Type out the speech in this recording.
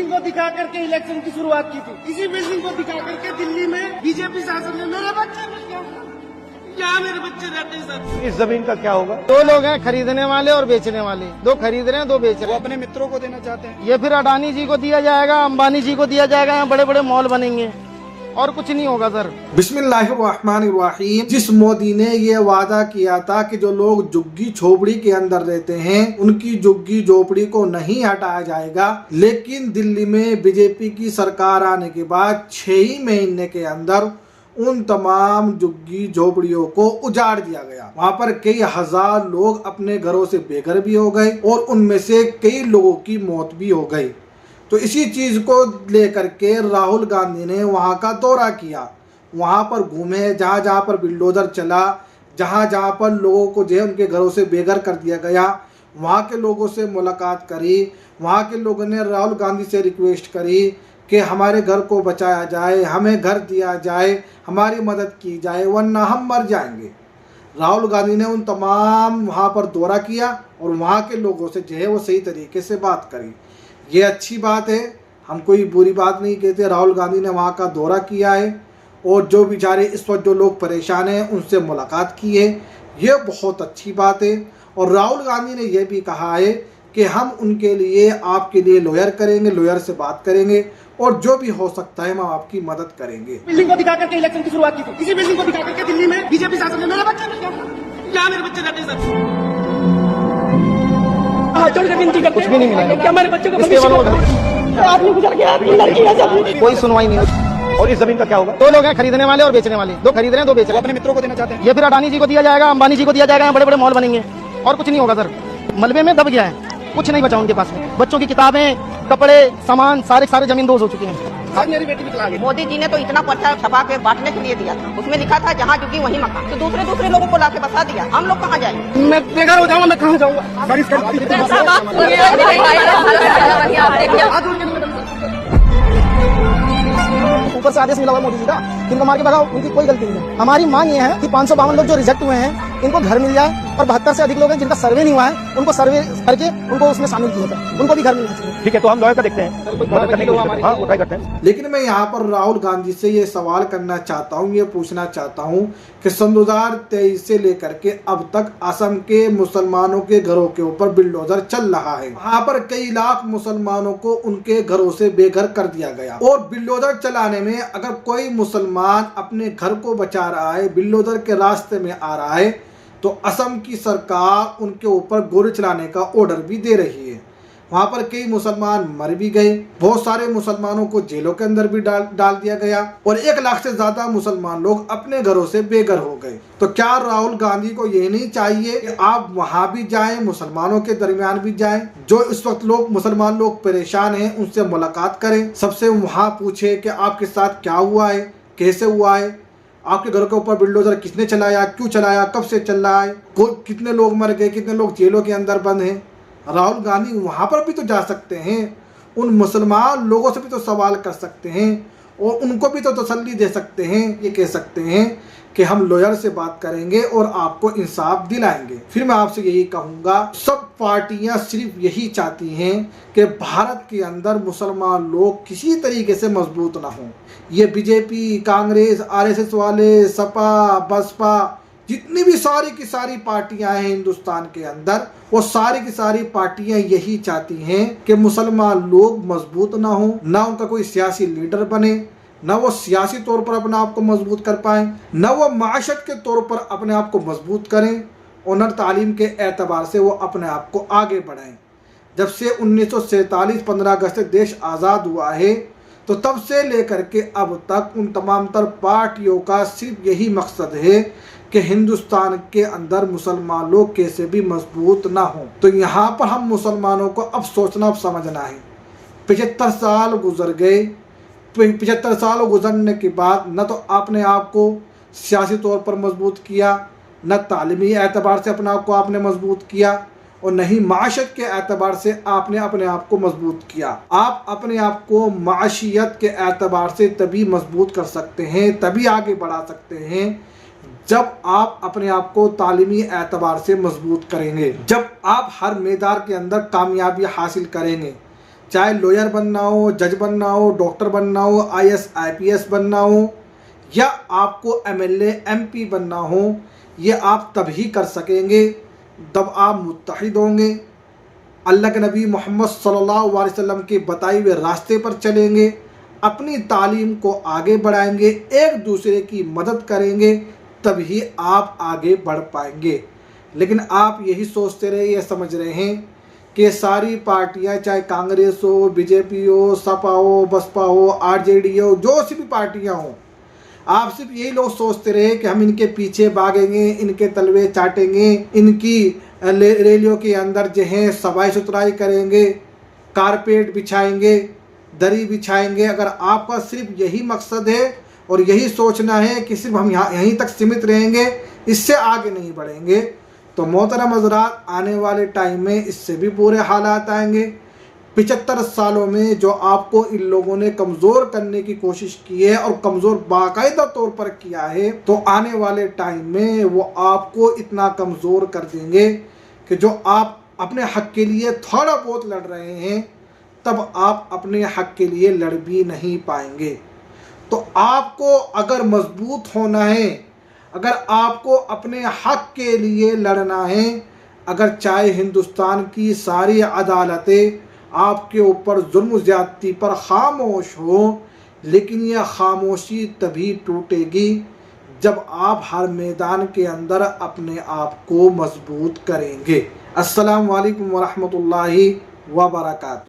Building को दिखा करके इलेक्शन की शुरुआत की थी। इसी बिल्डिंग को दिखा करके दिल्ली में बीजेपी शासन में मेरे बच्चे मिल गए। क्या मेरे बच्चे रहते हैं सर? इस जमीन का क्या होगा? दो लोग हैं, खरीदने वाले और बेचने वाले। दो खरीद रहे हैं, दो बेच रहे वो हैं। अपने मित्रों को देना चाहते हैं। ये फिर अडानी जी को दिया जाएगा, अंबानी जी को दिया जाएगा, यहाँ बड़े बड़े मॉल बनेंगे और कुछ नहीं होगा सर। बिस्मिल्लाहिर्रहमानिर्रहीम। जिस मोदी ने ये वादा किया था कि जो लोग झुग्गी झोपड़ी के अंदर रहते हैं उनकी झुग्गी झोपड़ी को नहीं हटाया जाएगा, लेकिन दिल्ली में बीजेपी की सरकार आने के बाद 6 ही महीने के अंदर उन तमाम झुग्गी झोपड़ियों को उजाड़ दिया गया। वहाँ पर कई हजार लोग अपने घरों से बेघर भी हो गए और उनमें से कई लोगों की मौत भी हो गई। तो इसी चीज को लेकर के राहुल गांधी ने वहाँ का दौरा किया, वहाँ पर घूमे, जहाँ जहाँ पर बिल्डोजर चला, जहाँ जहाँ पर लोगों को जो है उनके घरों से बेघर कर दिया गया, वहाँ के लोगों से मुलाकात करी। वहाँ के लोगों ने राहुल गांधी से रिक्वेस्ट करी कि हमारे घर को बचाया जाए, हमें घर दिया जाए, हमारी मदद की जाए, वरना हम मर जाएंगे। राहुल गांधी ने उन तमाम वहाँ पर दौरा किया और वहाँ के लोगों से जो है वो सही तरीके से बात करी। ये अच्छी बात है, हम कोई बुरी बात नहीं कहते। राहुल गांधी ने वहाँ का दौरा किया है और जो बेचारे इस वक्त जो लोग परेशान हैं उनसे मुलाकात की है, ये बहुत अच्छी बात है। और राहुल गांधी ने यह भी कहा है कि हम उनके लिए, आपके लिए लॉयर करेंगे, लॉयर से बात करेंगे और जो भी हो सकता है हम आपकी मदद करेंगे। बिल्डिंग को दिखा करके इलेक्शन की शुरुआत की थी। इसी बिल्डिंग को दिखा करके दिल्ली में बीजेपी शासन में मेरे बच्चे मिल गए। क्या मेरे बच्चे रहते हैं सर? विनती करते कुछ भी नहीं मिला। क्या हमारे बच्चों को आदमी गुजर गया, कोई सुनवाई नहीं। और इस जमीन का क्या होगा? दो लोग हैं, खरीदने वाले और बेचने वाले। दो खरीद रहे हैं, दो बेच रहे हैं। अपने मित्रों को देना चाहते हैं। ये फिर अडानी जी को दिया जाएगा, अंबानी जी को दिया जाएगा, यहाँ बड़े बड़े मॉल बनेंगे और कुछ नहीं होगा सर। मलबे में दब गया है, कुछ नहीं बचा उनके पास में। बच्चों की किताबें, कपड़े, सामान सारे जमींदोज हो चुके हैं। मेरी बेटी भी चला गई। मोदी जी ने तो इतना पर्चा छपा के बांटने के लिए दिया था, उसमें लिखा था जहाँ झुकी वहीं मकान। तो दूसरे लोगों को लाके बसा दिया, हम लोग कहाँ जाएंगे? मैं बेघर हो जाऊंगा, मैं कहाँ जाऊंगा? ऊपर से आदेश मिला हुआ मोदी जी का, इनको मार के भगाओ, उनकी कोई गलती नहीं है। हमारी मांग ये है कि 552 लोग जो रिजेक्ट हुए हैं इनको घर मिल जाए और 72 से अधिक लोग हैं जिनका सर्वे नहीं हुआ है उनको सर्वे करके उनको उसमें शामिल किया जाए, उनको भी घर मिलना चाहिए। ठीक है, तो हम लॉयर का देखते हैं, मदद करने की कोशिश करते हैं। हाँ, वो ट्राई करते हैं। लेकिन मैं यहाँ पर राहुल गांधी से ये सवाल करना चाहता हूँ, ये पूछना चाहता हूँ कि सन 2023 से लेकर के अब तक असम के मुसलमानों के घरों के ऊपर बिल्डोजर चल रहा है। वहाँ पर कई लाख मुसलमानों को उनके घरों से बेघर कर दिया गया और बिल्डोजर चलाने में अगर कोई मुसलमान अपने घर को बचा रहा है, बिल्डोजर के रास्ते में आ रहा है, तो असम की सरकार उनके ऊपर गोली चलाने का ऑर्डर भी दे रही है। वहाँ पर कई मुसलमान मर भी गए, बहुत सारे मुसलमानों को जेलों के अंदर भी डाल दिया गया और 1 लाख से ज्यादा मुसलमान लोग अपने घरों से बेघर हो गए। तो क्या राहुल गांधी को ये नहीं चाहिए कि आप वहाँ भी जाएं, मुसलमानों के दरमियान भी जाएं, जो इस वक्त मुसलमान लोग परेशान हैं उनसे मुलाकात करें, सबसे वहाँ पूछे कि आपके साथ क्या हुआ है, कैसे हुआ है, आपके घर के ऊपर बिल्डोजर किसने चलाया, क्यों चलाया, कब से चल रहा है, कितने लोग मर गए, कितने लोग जेलों के अंदर बंद हैं। राहुल गांधी वहाँ पर भी तो जा सकते हैं, उन मुसलमान लोगों से भी तो सवाल कर सकते हैं और उनको भी तो तसल्ली दे सकते हैं। ये कह सकते हैं कि हम लॉयर से बात करेंगे और आपको इंसाफ दिलाएंगे। फिर मैं आपसे यही कहूँगा, सब पार्टियां सिर्फ यही चाहती हैं कि भारत के अंदर मुसलमान लोग किसी तरीके से मजबूत ना हों। ये बीजेपी, कांग्रेस, आरएसएस वाले, सपा, बसपा, जितनी भी सारी की सारी पार्टियां हैं हिंदुस्तान के अंदर, वो सारी की सारी पार्टियां यही चाहती हैं कि मुसलमान लोग मजबूत ना हो, ना उनका कोई सियासी लीडर बने, ना वो सियासी तौर पर अपने आप को मजबूत कर पाए, ना वो माशत के तौर पर अपने आप को मजबूत करें और न तालीम के एतबार से वो अपने आप को आगे बढ़ाएं। जब से 1947 15 अगस्त देश आज़ाद हुआ है, तो तब से लेकर के अब तक उन तमाम तर पार्टियों का सिर्फ यही मकसद है कि हिंदुस्तान के अंदर मुसलमान लोग कैसे भी मजबूत ना हो। तो यहाँ पर हम मुसलमानों को अब सोचना, अब समझना है। 75 साल गुजर गए, 75 साल गुजरने के बाद न तो आपने आप को सियासी तौर पर मजबूत किया, न तालीमी एतबार से अपने आप को आपने मजबूत किया और नहीं माशत के एतबार से आपने अपने आप को मजबूत किया। आप अपने आप को माशियत के एतबार से तभी मजबूत कर सकते हैं, तभी आगे बढ़ा सकते हैं जब आप अपने आप को तालीमी एतबार से मजबूत करेंगे, जब आप हर मैदान के अंदर कामयाबी हासिल करेंगे, चाहे लॉयर बनना हो, जज बनना हो, डॉक्टर बनना हो, IAS IPS बनना हो, या आपको MLA MP बनना हो, ये आप तभी कर सकेंगे जब आप मुत्तहिद होंगे, अल्लाह के नबी मोहम्मद सल्लल्लाहु अलैहि वसल्लम के बताए हुए रास्ते पर चलेंगे, अपनी तालीम को आगे बढ़ाएंगे, एक दूसरे की मदद करेंगे, तभी आप आगे बढ़ पाएंगे। लेकिन आप यही सोचते रहे, ये समझ रहे हैं कि सारी पार्टियां, चाहे कांग्रेस हो, BJP हो, सपा हो, बसपा हो, RJD हो, जो सी भी पार्टियां हो, आप सिर्फ यही लोग सोचते रहे कि हम इनके पीछे भागेंगे, इनके तलवे चाटेंगे, इनकी रैलियों के अंदर जो है सफाई सुथराई करेंगे, कारपेट बिछाएंगे, दरी बिछाएंगे। अगर आपका सिर्फ यही मकसद है और यही सोचना है कि सिर्फ हम यहीं तक सीमित रहेंगे, इससे आगे नहीं बढ़ेंगे, तो मोहतरम हज़रात आने वाले टाइम में इससे भी बुरे हालात आएंगे। 75 सालों में जो आपको इन लोगों ने कमज़ोर करने की कोशिश की है और कमज़ोर बाकायदा तौर पर किया है, तो आने वाले टाइम में वो आपको इतना कमज़ोर कर देंगे कि जो आप अपने हक़ के लिए थोड़ा बहुत लड़ रहे हैं, तब आप अपने हक़ के लिए लड़ भी नहीं पाएंगे। तो आपको अगर मजबूत होना है, अगर आपको अपने हक़ के लिए लड़ना है, अगर चाहे हिंदुस्तान की सारी अदालतें आपके ऊपर जुल्म ज़्यादती पर खामोश हो, लेकिन यह खामोशी तभी टूटेगी जब आप हर मैदान के अंदर अपने आप को मजबूत करेंगे। अस्सलामु अलैकुम वरहमतुल्लाहि वबरकातुहू।